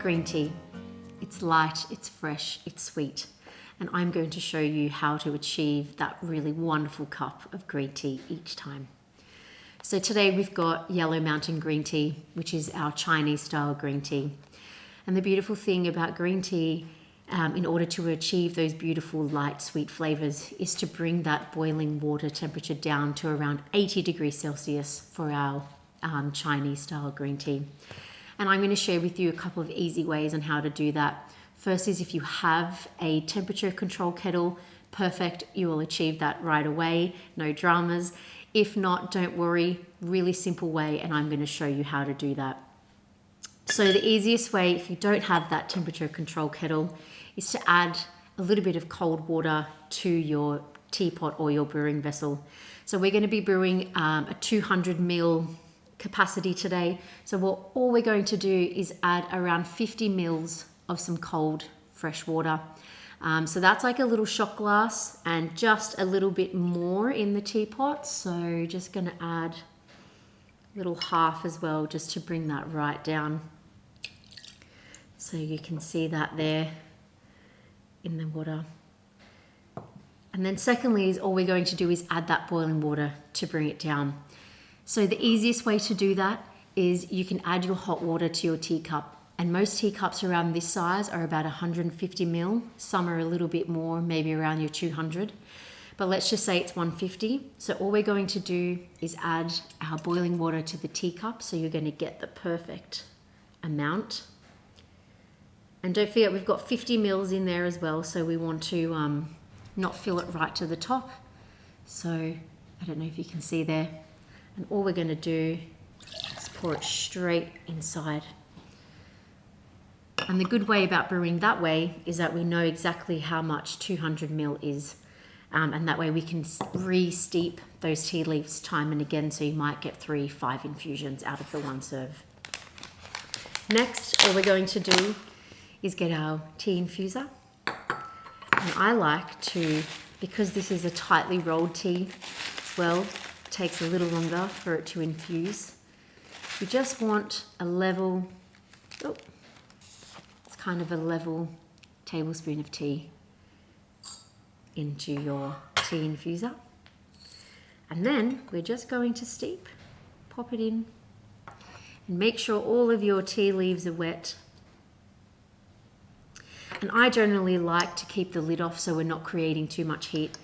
green tea. It's light, it's fresh, it's sweet. And I'm going to show you how to achieve that really wonderful cup of green tea each time. So today we've got Yellow Mountain green tea, which is our Chinese style green tea. And the beautiful thing about green tea, in order to achieve those beautiful light sweet flavors, is to bring that boiling water temperature down to around 80 degrees Celsius for our Chinese style green tea. And I'm going to share with you a couple of easy ways on how to do that. First is, if you have a temperature control kettle, perfect, you will achieve that right away, no dramas. If not, don't worry, really simple way, and I'm going to show you how to do that. So the easiest way, if you don't have that temperature control kettle, is to add a little bit of cold water to your teapot or your brewing vessel. So we're going to be brewing a 200 ml capacity today. So all we're going to do is add around 50 mils of some cold fresh water. So that's like a little shot glass, and just a little bit more in the teapot. So just going to add a little half as well, just to bring that right down. So you can see that there in the water. And then secondly is, all we're going to do is add that boiling water to bring it down. So the easiest way to do that is you can add your hot water to your teacup. And most teacups around this size are about 150 ml. Some are a little bit more, maybe around your 200. But let's just say it's 150. So all we're going to do is add our boiling water to the teacup. So you're going to get the perfect amount. And don't forget, we've got 50 mils in there as well. So we want to not fill it right to the top. So I don't know if you can see there. And all we're going to do is pour it straight inside. And the good way about brewing that way is that we know exactly how much 200 ml is. And that way we can re-steep those tea leaves time and again, so you might get 3-5 infusions out of the one serve. Next, all we're going to do is get our tea infuser. And I like to, because this is a tightly rolled tea as well, it takes a little longer for it to infuse. You just want a level, kind of a level tablespoon of tea into your tea infuser. And then we're just going to steep, pop it in, and make sure all of your tea leaves are wet. And I generally like to keep the lid off so we're not creating too much heat.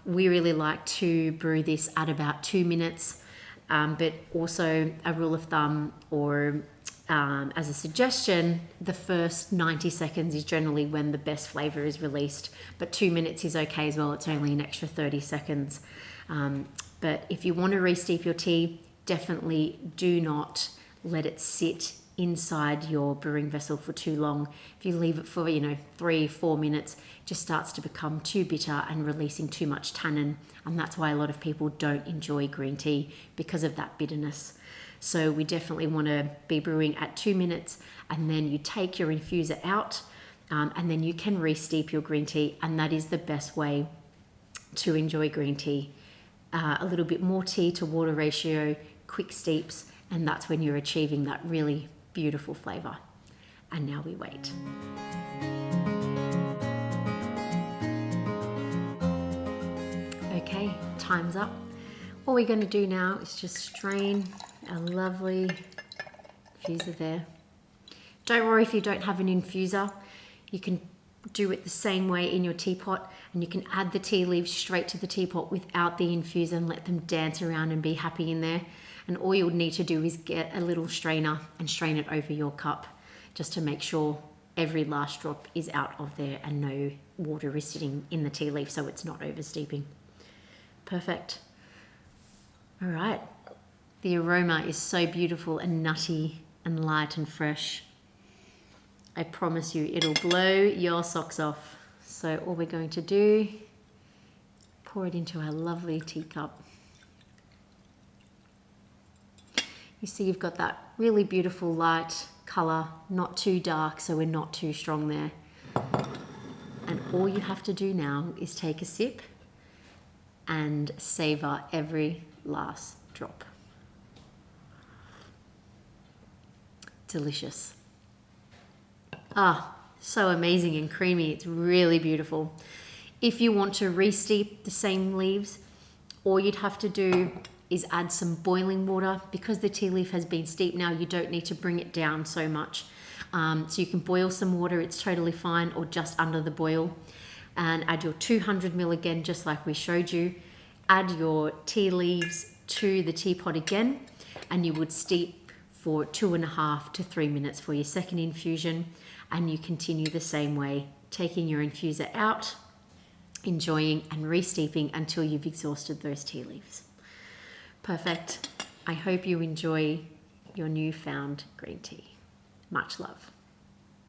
We really like to brew this at about 2 minutes, but also a rule of thumb, or as a suggestion, the first 90 seconds is generally when the best flavor is released, but 2 minutes is okay as well. It's only an extra 30 seconds. But if you want to re-steep your tea, definitely do not let it sit inside your brewing vessel for too long. If you leave it for 3-4 minutes, it just starts to become too bitter and releasing too much tannin, and that's why a lot of people don't enjoy green tea, because of that bitterness. So we definitely want to be brewing at 2 minutes, and then you take your infuser out, and then you can re-steep your green tea, and that is the best way to enjoy green tea. A little bit more tea to water ratio, quick steeps, and that's when you're achieving that really beautiful flavor. And now we wait. Okay, time's up. All we're going to do now is just strain a lovely infuser there. Don't worry if you don't have an infuser. You can do it the same way in your teapot, and you can add the tea leaves straight to the teapot without the infuser and let them dance around and be happy in there. And all you'll need to do is get a little strainer and strain it over your cup, just to make sure every last drop is out of there and no water is sitting in the tea leaf, so it's not over steeping. Perfect. All right. The aroma is so beautiful and nutty and light and fresh. I promise you, it'll blow your socks off. So all we're going to do, pour it into our lovely teacup. You see you've got that really beautiful light color, not too dark, so we're not too strong there. And all you have to do now is take a sip and savor every last drop. Delicious. Ah, so amazing and creamy. It's really beautiful. If you want to re-steep the same leaves, all you'd have to do is add some boiling water. Because the tea leaf has been steeped now, you don't need to bring it down so much. So you can boil some water, it's totally fine, or just under the boil. And add your 200 ml again, just like we showed you. Add your tea leaves to the teapot again, and you would steep for 2.5 to 3 minutes for your second infusion. And you continue the same way, taking your infuser out, enjoying and re-steeping until you've exhausted those tea leaves. Perfect. I hope you enjoy your newfound green tea. Much love.